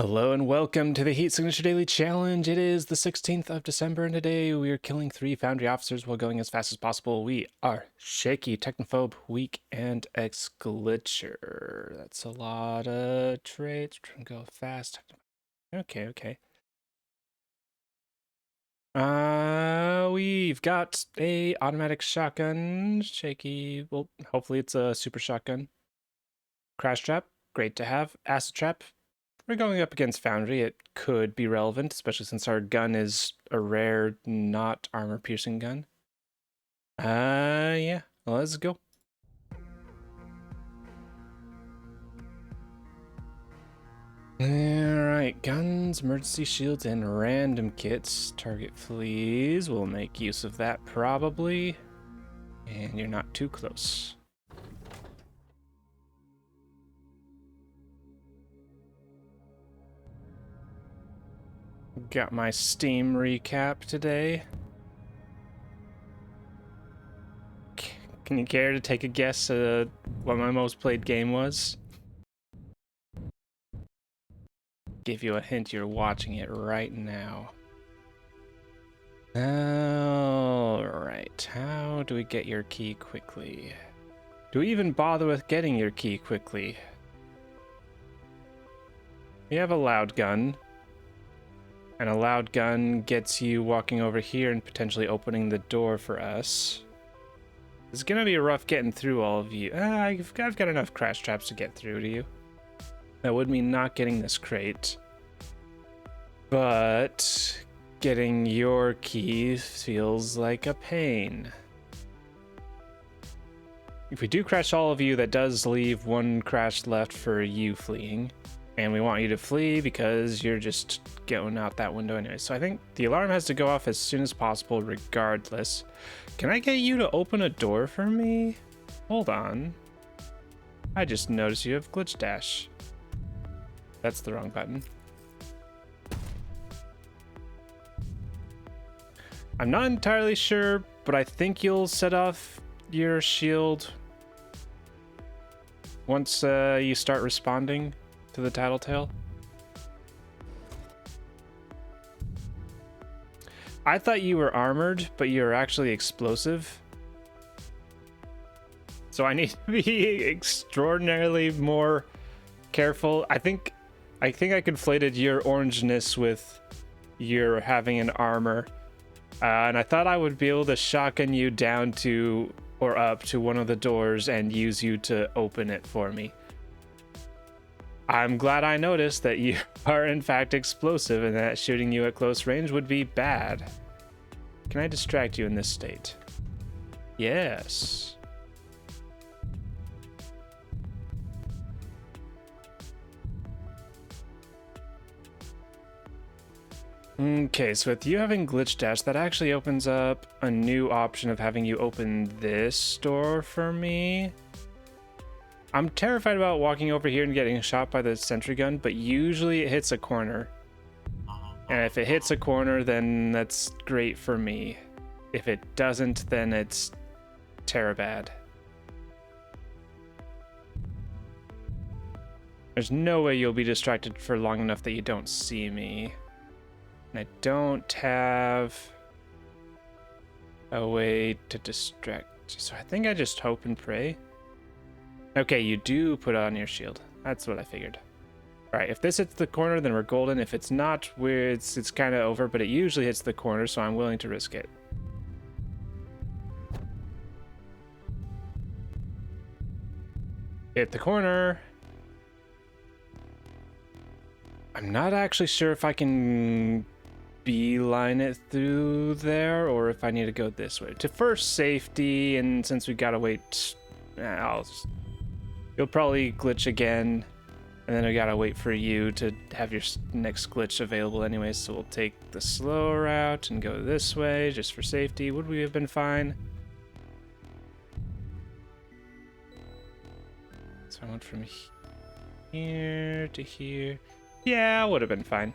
Hello and welcome to the Heat Signature Daily Challenge. It is the 16th of December, and today we are killing 3 Foundry officers while going as fast as possible. We are Shaky, Technophobe, Weak, and Ex-Glitcher. That's a lot of traits. We're trying to go fast. Okay. We've got a automatic shotgun. Shaky, well, hopefully it's a super shotgun. Crash trap, great to have. Acid trap. We're going up against Foundry. It could be relevant, especially since our gun is a rare, not armor-piercing gun. Yeah, let's go. Alright, guns, emergency shields, and random kits. Target fleas. We'll make use of that, probably. And you're not too close. Got my Steam recap today. Can you care to take a guess at what my most played game was? Give you a hint, you're watching it right now. Alright, how do we get your key quickly? Do we even bother with getting your key quickly? We have a loud gun. And a loud gun gets you walking over here and potentially opening the door for us. It's gonna be rough getting through all of you. I've got enough crash traps to get through to you. That would mean not getting this crate. But getting your key feels like a pain. If we do crash all of you, that does leave one crash left for you fleeing. And we want you to flee because you're just going out that window anyway. So I think the alarm has to go off as soon as possible regardless. Can I get you to open a door for me? Hold on. I just noticed you have glitch dash. That's the wrong button. I'm not entirely sure, but I think you'll set off your shield once you start responding to the tattletale. I thought you were armored, but you're actually explosive. So I need to be extraordinarily more careful. I think I conflated your orangeness with your having an armor. And I thought I would be able to shotgun you down to or up to one of the doors and use you to open it for me. I'm glad I noticed that you are in fact explosive and that shooting you at close range would be bad. Can I distract you in this state? Yes. Okay, so with you having glitch dash, that actually opens up a new option of having you open this door for me. I'm terrified about walking over here and getting shot by the sentry gun, but usually it hits a corner. And if it hits a corner, then that's great for me. If it doesn't, then it's bad. There's no way you'll be distracted for long enough that you don't see me. And I don't have a way to distract you, so I think I just hope and pray. Okay, you do put on your shield. That's what I figured. All right, if this hits the corner, then we're golden. If it's not, it's kind of over, but it usually hits the corner, so I'm willing to risk it. Hit the corner. I'm not actually sure if I can beeline it through there or if I need to go this way. To first safety, and since we gotta wait, you'll probably glitch again, and then I gotta wait for you to have your next glitch available anyway, so we'll take the slow route and go this way just for safety. Would we have been fine? So I went from here to here. Yeah, would have been fine.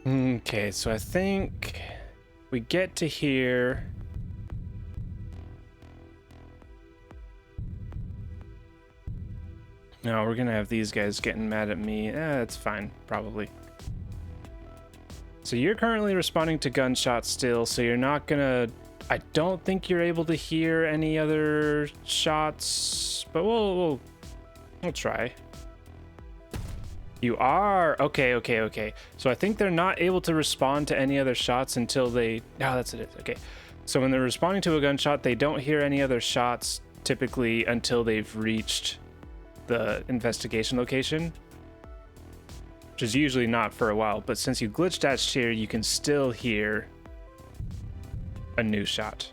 Okay, so I think we get to here. No, we're gonna have these guys getting mad at me. It's fine, probably. So you're currently responding to gunshots still, so you're not gonna... I don't think you're able to hear any other shots, but we'll try. You are? Okay. So I think they're not able to respond to any other shots until they... Oh, that's it. Okay. So when they're responding to a gunshot, they don't hear any other shots typically until they've reached the investigation location, which is usually not for a while. But since you glitch dashed here, you can still hear a new shot.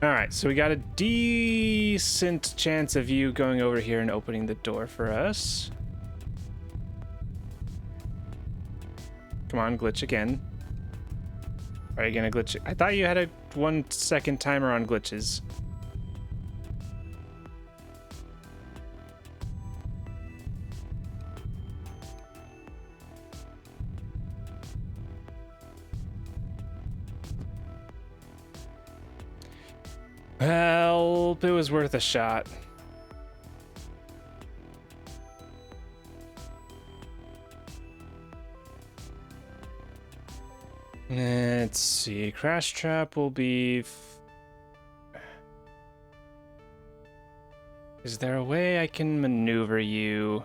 All right, so we got a decent chance of you going over here and opening the door for us. Come on, glitch again. Are you gonna glitch? I thought you had a 1 second timer on glitches. Well, it was worth a shot. Let's see. Crash trap will be... Is there a way I can maneuver you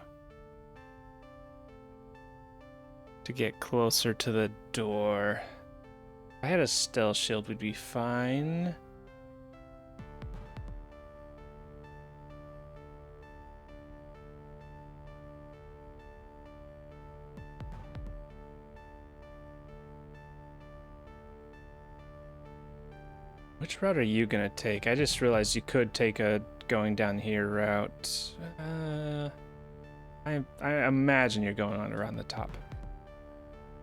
to get closer to the door? If I had a stealth shield, we'd be fine. Which route are you gonna take? I just realized you could take a going down here route. I imagine you're going on around the top.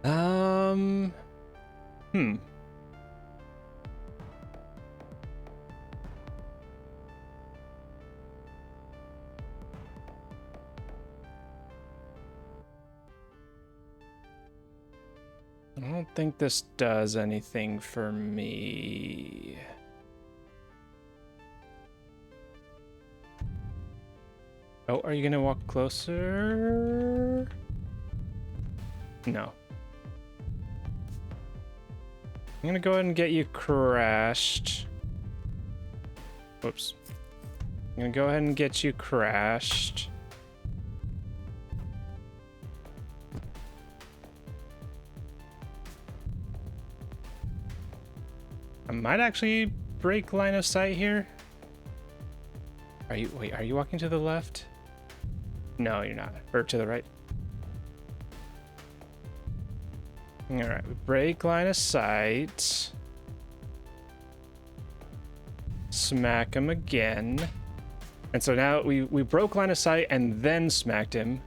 I don't think this does anything for me. Oh, are you gonna walk closer? No. I'm gonna go ahead and get you crashed. Whoops. I'm gonna go ahead and get you crashed. I might actually break line of sight here. Are you walking to the left? No, you're not. Or to the right. All right, we break line of sight. Smack him again. And so now we broke line of sight and then smacked him.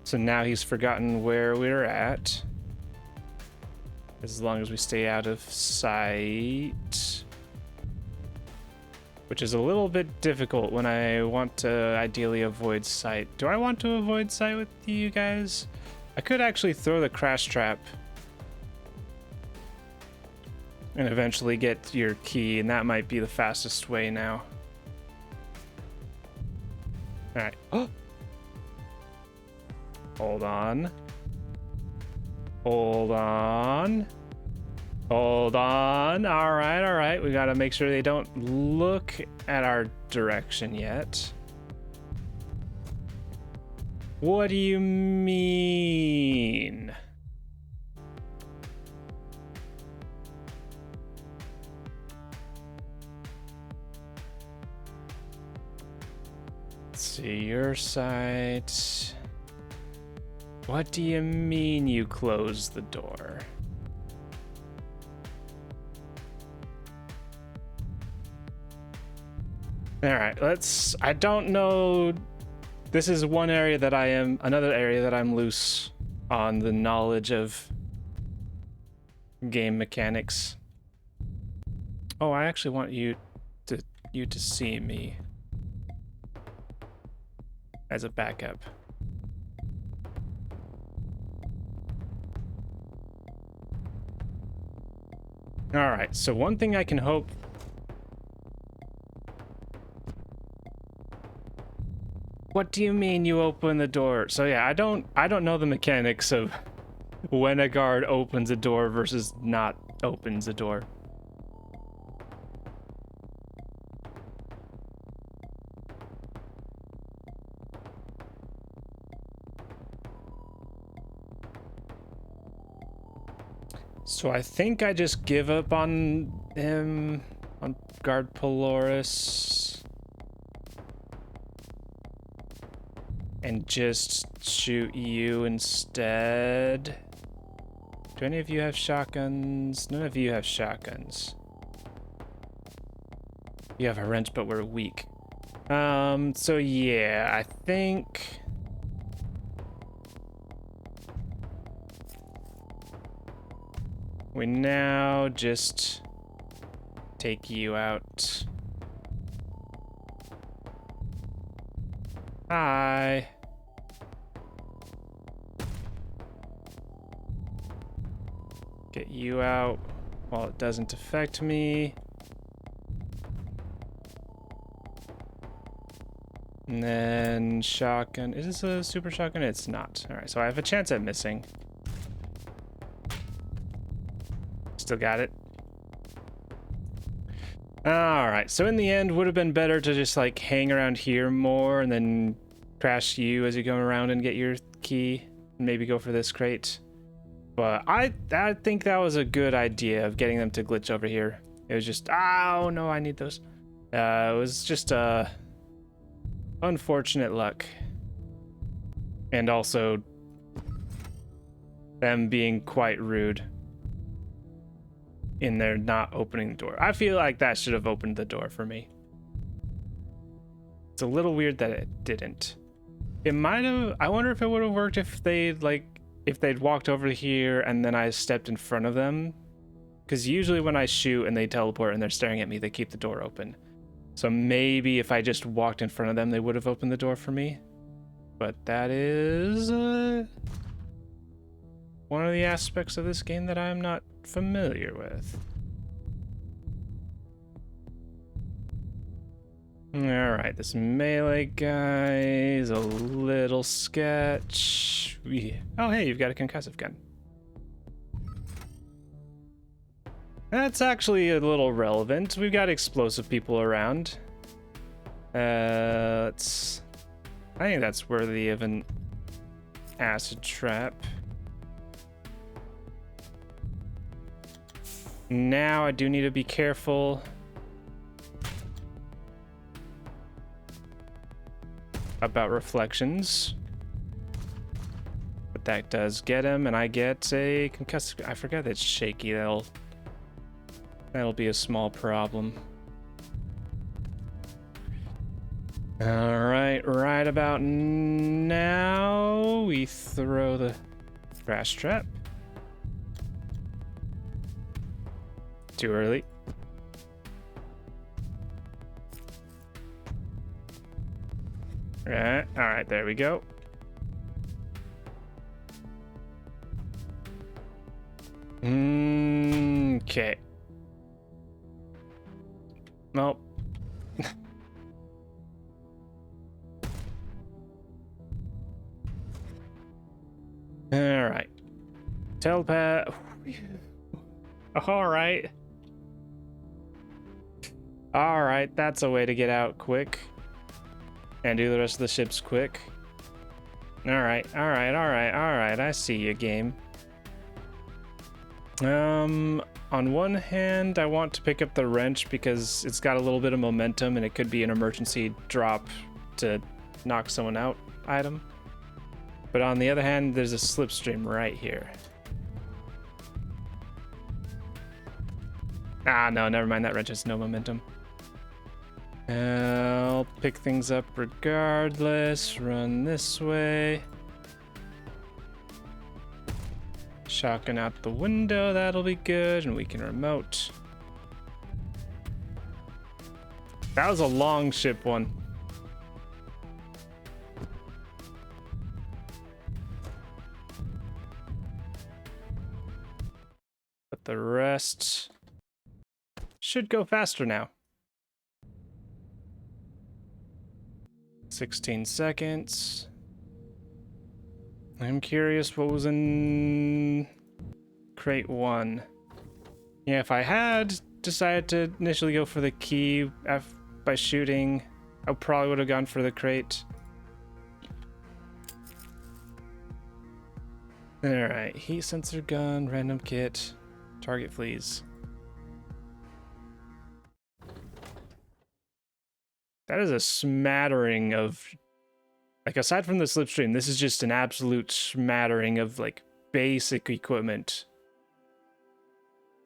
So now he's forgotten where we're at. As long as we stay out of sight. Which is a little bit difficult when I want to ideally avoid sight. Do I want to avoid sight with you guys? I could actually throw the crash trap and eventually get your key, and that might be the fastest way now. All right. Oh. Hold on. Hold on. Hold on. All right. We gotta make sure they don't look at our direction yet. What do you mean? Let's see your side. What do you mean you closed the door? All right, I don't know. This is one area that another area that I'm loose on the knowledge of game mechanics. Oh, I actually want you to see me as a backup. All right, so one thing I can hope... What do you mean you open the door? So yeah, I don't know the mechanics of when a guard opens a door versus not opens a door. So I think I just give up on him, on guard Polaris, and just shoot you instead. Do any of you have shotguns? None of you have shotguns. You have a wrench, but we're weak. So yeah, I think... we now just take you out. Hi. Get you out while it doesn't affect me. And then shotgun. Is this a super shotgun? It's not. All right, so I have a chance at missing. Still got it. All right, so in the end, would have been better to just like hang around here more and then crash you as you go around and get your key. And maybe go for this crate. But I think that was a good idea of getting them to glitch over here. It was just, oh no, I need those. It was just unfortunate luck. And also them being quite rude in their not opening the door. I feel like that should have opened the door for me. It's a little weird that it didn't. It might have, I wonder if it would have worked if they'd walked over here and then I stepped in front of them. Because usually when I shoot and they teleport and they're staring at me, they keep the door open. So maybe if I just walked in front of them, they would have opened the door for me. But that is one of the aspects of this game that I'm not familiar with. Alright, this melee guy is a little sketch. Oh hey, you've got a concussive gun. That's actually a little relevant. We've got explosive people around. I think that's worthy of an acid trap. Now I do need to be careful about reflections. But that does get him, and I get a concussive. I forgot that it's shaky. That'll be a small problem. All right about now, we throw the crash trap. Too early. All right, there we go. Okay. Nope. All right. Telepath. All right. All right, that's a way to get out quick and do the rest of the ships quick. All right. I see you, game. On one hand, I want to pick up the wrench because it's got a little bit of momentum and it could be an emergency drop to knock someone out item. But on the other hand, there's a slipstream right here. Ah, no, never mind. That wrench has no momentum. I'll pick things up regardless. Run this way. Shotgun out the window. That'll be good. And we can remote. That was a long ship one. But the rest should go faster now. 16 seconds. I'm curious what was in crate 1. Yeah, if I had decided to initially go for the key by shooting, I probably would have gone for the crate. Alright, heat sensor gun, random kit, target fleas. That is a smattering of, like, aside from the slipstream, this is just an absolute smattering of, like, basic equipment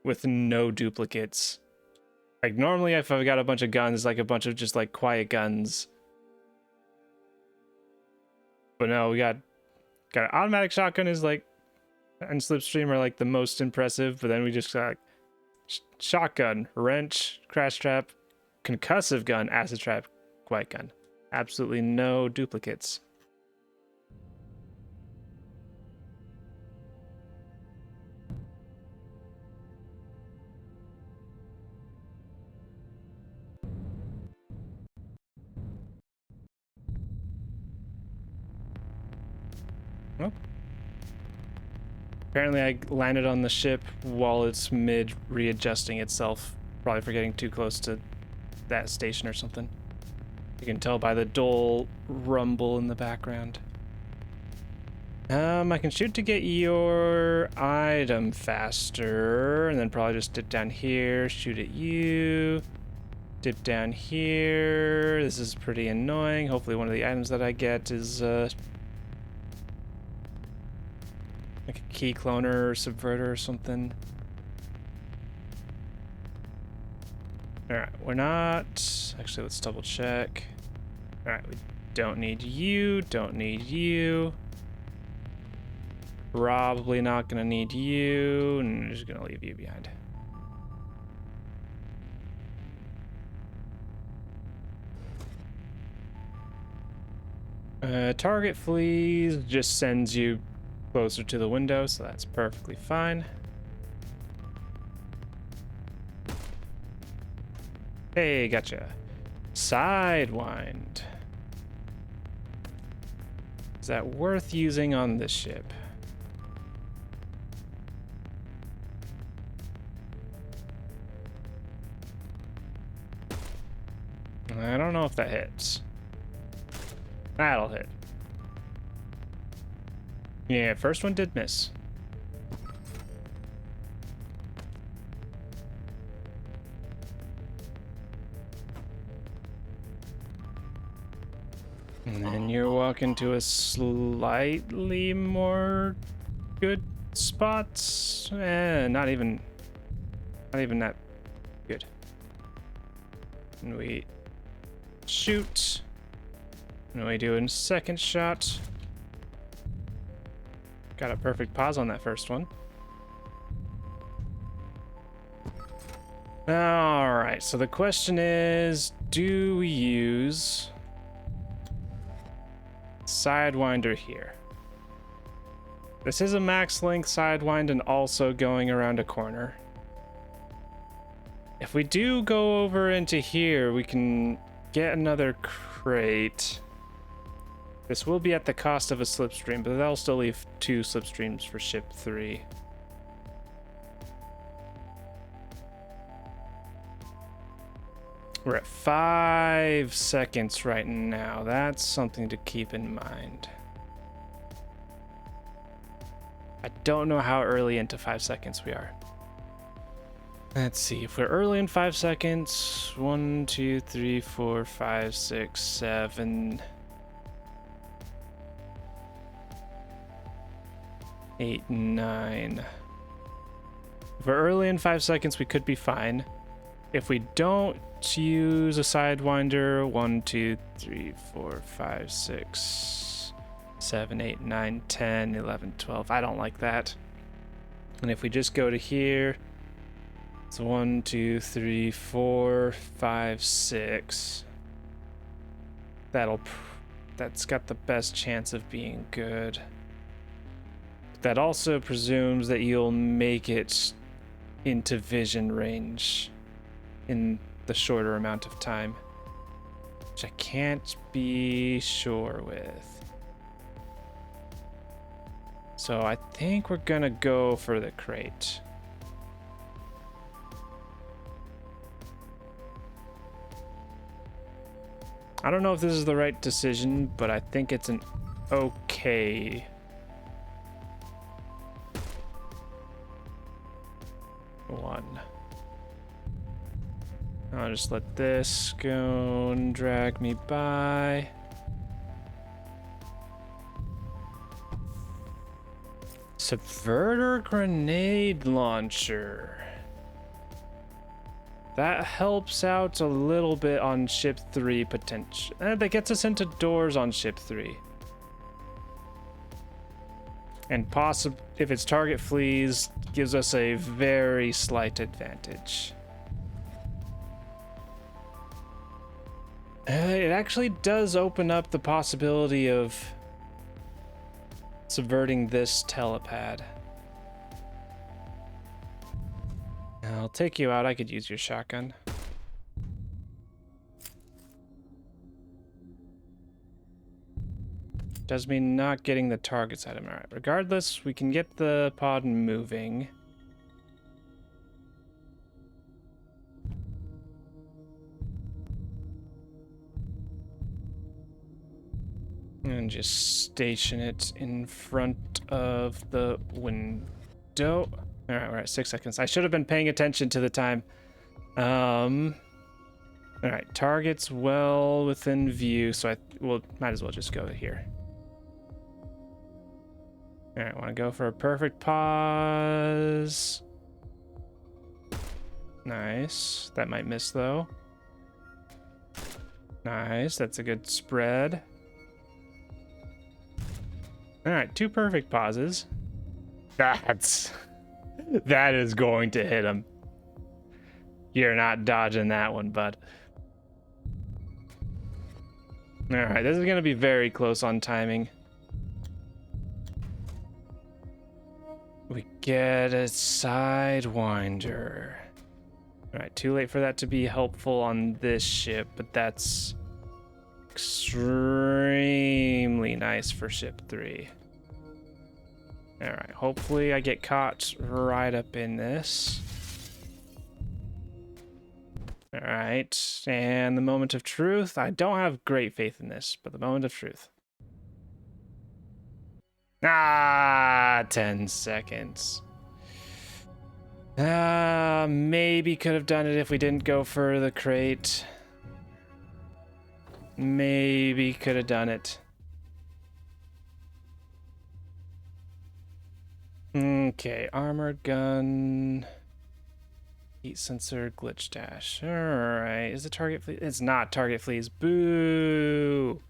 with no duplicates. Like, normally if I've got a bunch of guns, like a bunch of just, like, quiet guns. But no, we got an automatic shotgun is, like, and slipstream are, like, the most impressive, but then we just got, like, shotgun, wrench, crash trap, concussive gun, acid trap, quiet gun. Absolutely no duplicates. Well, apparently I landed on the ship while it's mid readjusting itself, probably for getting too close to that station or something. You can tell by the dull rumble in the background. I can shoot to get your item faster, and then probably just dip down here, shoot at you, dip down here. This is pretty annoying. Hopefully one of the items that I get is like a key cloner or subverter or something. Alright, we're not... Actually, let's double check. Alright, we don't need you, don't need you. Probably not gonna need you, and I'm just gonna leave you behind. Target fleas just sends you closer to the window, so that's perfectly fine. Hey, gotcha. Sidewind. Is that worth using on this ship? I don't know if that hits. That'll hit. Yeah, first one did miss. And then you're walking to a slightly more good spot. Not even that good. And we shoot. And we do a second shot. Got a perfect pause on that first one. Alright, so the question is, do we use Sidewinder here? This is a max length sidewind and also going around a corner. If we do go over into here, we can get another crate. This will be at the cost of a slipstream, but that'll still leave 2 slipstreams for ship 3. We're at 5 seconds right now. That's something to keep in mind. I don't know how early into 5 seconds we are. Let's see. If we're early in 5 seconds, 1, 2, 3, 4, 5, 6, 7, 8, 9. If we're early in 5 seconds, we could be fine. If we don't use a sidewinder, 1, 2, 3, 4, 5, 6, 7, 8, 9, 10, 11, 12. I don't like that. And if we just go to here, it's 1, 2, 3, 4, 5, 6. That's got the best chance of being good. That also presumes that you'll make it into vision range in the shorter amount of time. which I can't be sure with. So I think we're gonna go for the crate. I don't know if this is the right decision, but I think it's an okay one. I'll just let this go and drag me by. Subverter grenade launcher. That helps out a little bit on ship 3 potential. That gets us into doors on ship 3. And if its target flees, gives us a very slight advantage. It actually does open up the possibility of subverting this telepad. I'll take you out. I could use your shotgun. Does mean not getting the targets item. Alright, regardless, we can get the pod moving. And just station it in front of the window. Alright, we're at 6 seconds. I should have been paying attention to the time. Alright, target's well within view, so might as well just go here. Alright, want to go for a perfect pause. Nice. That might miss, though. Nice, that's a good spread. Alright, 2 perfect pauses. That is going to hit him. You're not dodging that one, bud. Alright, this is going to be very close on timing. We get a sidewinder. Alright, too late for that to be helpful on this ship, but that's extremely nice for ship 3. Alright, hopefully I get caught right up in this. Alright, and the moment of truth. I don't have great faith in this, but the moment of truth. 10 seconds. Maybe could have done it if we didn't go for the crate. Maybe could have done it. Okay, armored gun. Heat sensor, glitch dash. Alright, is it target fleas? It's not target fleas. Boo!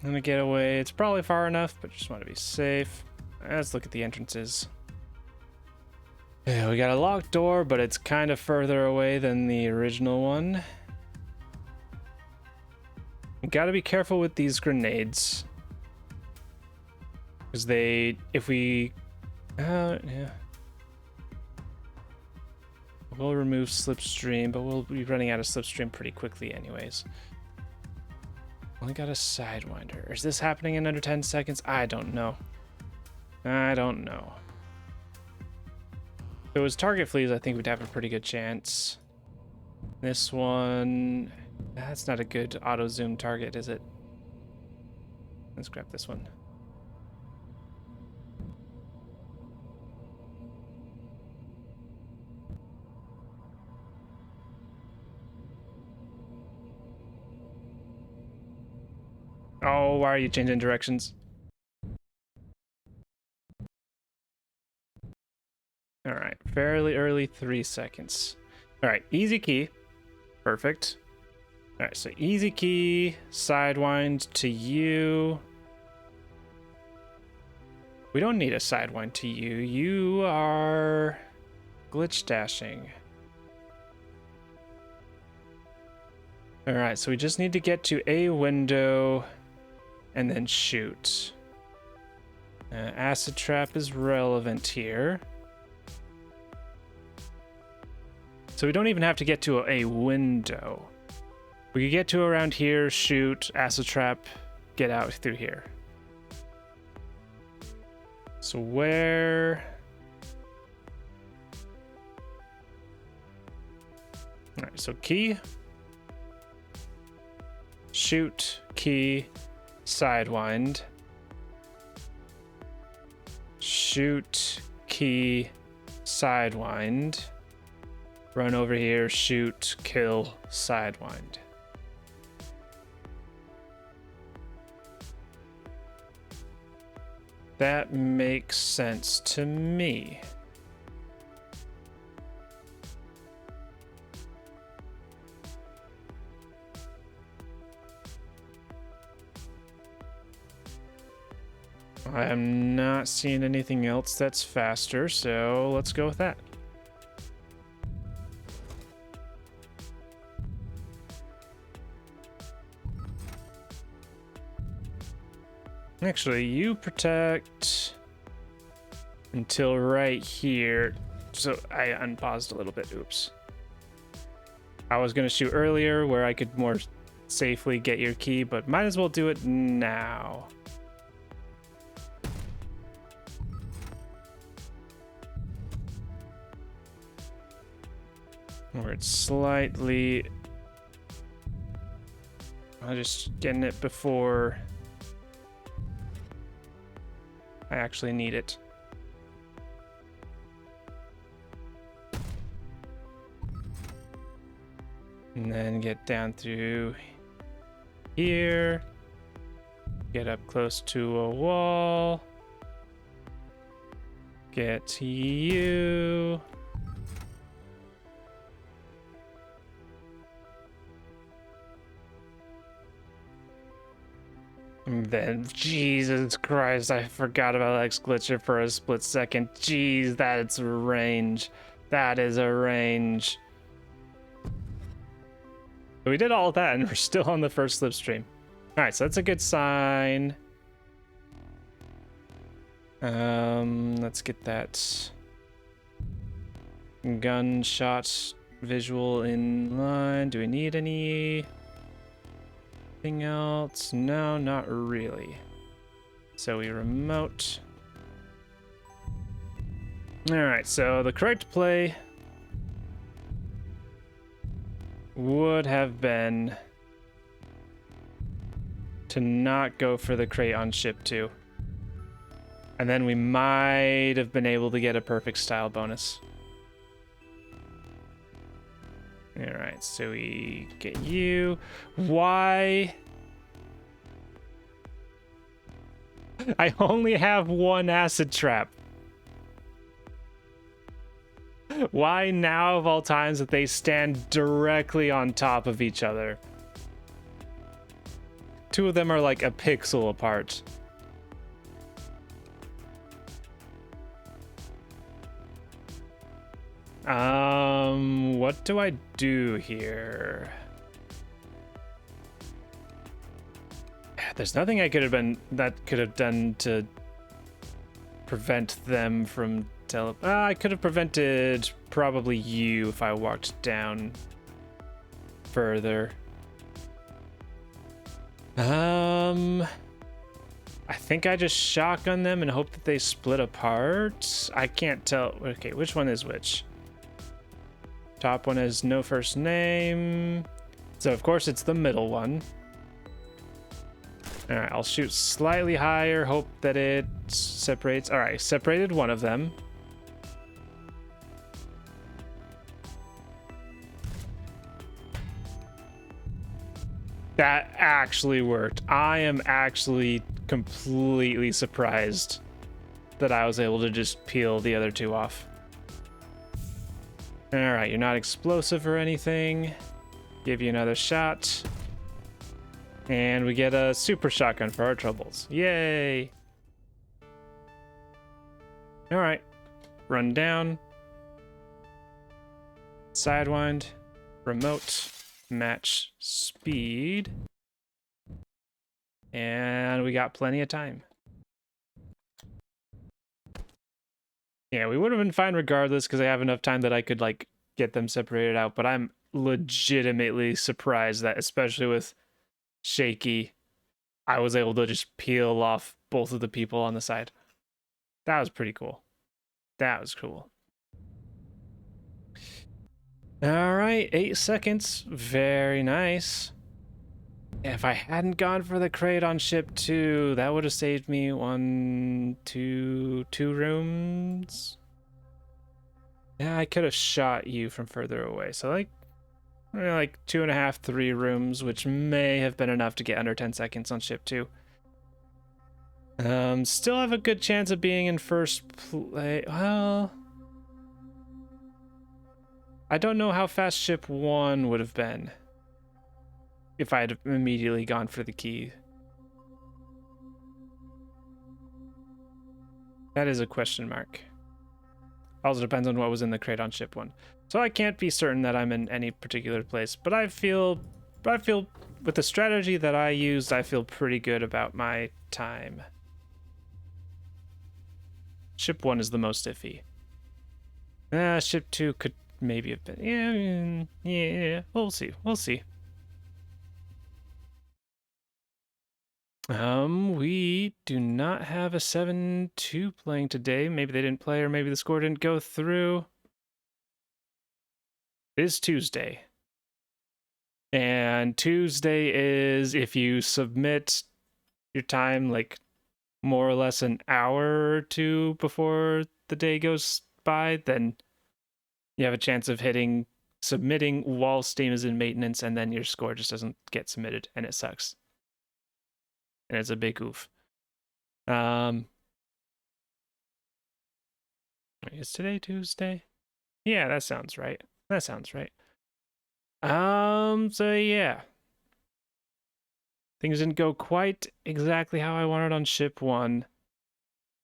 I'm gonna get away. It's probably far enough, but just want to be safe. Let's look at the entrances. Yeah, we got a locked door, but it's kind of further away than the original one. You gotta be careful with these grenades. Because yeah. We'll remove slipstream, but we'll be running out of slipstream pretty quickly anyways. Only got a sidewinder. Is this happening in under 10 seconds? I don't know. I don't know. If it was target fleas, I think we'd have a pretty good chance. This one, that's not a good auto zoom target, is it? Let's grab this one. Oh, why are you changing directions? All right, fairly early, 3 seconds. All right, easy key. Perfect. All right, so easy key, sidewind to you. We don't need a sidewind to you. You are glitch dashing. All right, so we just need to get to a window and then shoot. Acid trap is relevant here. So we don't even have to get to a window. We could get to around here, shoot, acid trap, get out through here. So where... All right, so key, shoot, key, sidewind, shoot, key, sidewind, run over here, shoot, kill, sidewind. That makes sense to me. I am not seeing anything else that's faster, so let's go with that. Actually, you protect until right here. So I unpaused a little bit. Oops. I was going to shoot earlier where I could more safely get your key, but might as well do it now. Where it's slightly... I'm just getting it before I actually need it. And then get down through here. Get up close to a wall. Get to you. And then, Jesus Christ, I forgot about X Glitcher for a split second. Jeez, that's a range. That is a range. We did all that and we're still on the first slipstream. Alright, so that's a good sign. Let's get that gunshot visual in line. Do we need anything else? No, not really. So we remote. Alright, so the correct play would have been to not go for the crate on ship 2. And then we might have been able to get a perfect style bonus. Alright, so we get you. Why? I only have one acid trap. Why now of all times that they stand directly on top of each other? Two of them are like a pixel apart. What do I do here? There's nothing I could have done to prevent them from I could have prevented probably you if I walked down further. I think I just shotgun them and hope that they split apart. I can't tell. Okay, which one is which? Top one has no first name. So of course it's the middle one. All right, I'll shoot slightly higher, hope that it separates. All right, separated one of them. That actually worked. I am actually completely surprised that I was able to just peel the other two off. All right, you're not explosive or anything. Give you another shot. And we get a super shotgun for our troubles. Yay! All right, run down. Sidewind, remote. Match speed, and we got plenty of time. Yeah, we would have been fine regardless because I have enough time that I could like get them separated out. But I'm legitimately surprised that, especially with Shaky, I was able to just peel off both of the people on the side. That was pretty cool. That was cool. All right, 8 seconds. Very nice. If I hadn't gone for the crate on ship 2, that would have saved me two rooms. Yeah, I could have shot you from further away. So like 2.5, 3 rooms, which may have been enough to get under 10 seconds on ship 2. Still have a good chance of being in first place. Well, I don't know how fast ship 1 would have been if I had immediately gone for the key. That is a question mark. Also depends on what was in the crate on ship 1. So I can't be certain that I'm in any particular place, but I feel with the strategy that I used, I feel pretty good about my time. Ship 1 is the most iffy. Ship 2 could maybe have been. Yeah, we'll see. We do not have a 7-2 playing today. Maybe they didn't play, or maybe the score didn't go through. It is Tuesday. And Tuesday is if you submit your time like more or less an hour or two before the day goes by, then you have a chance of submitting while Steam is in maintenance, and then your score just doesn't get submitted, and it sucks. And it's a big oof. Is today Tuesday? Yeah, that sounds right. So yeah. Things didn't go quite exactly how I wanted on ship 1,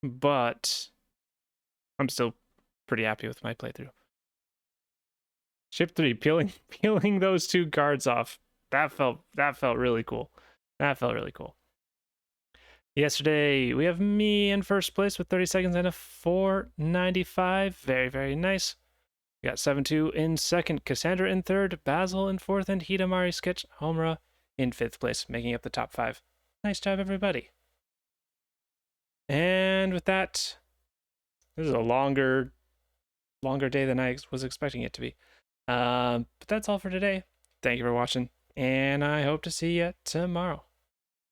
but I'm still pretty happy with my playthrough. Ship 3, peeling those 2 guards off. That felt really cool. Yesterday, we have me in first place with 30 seconds and a 495. Very, very nice. We got 7-2 in second, Cassandra in third, Basil in fourth, and Hidamari Sketch Homura in 5th place, making up the top 5. Nice job, everybody. And with that, this is a longer day than I was expecting it to be. But that's all for today. Thank you for watching, and I hope to see you tomorrow.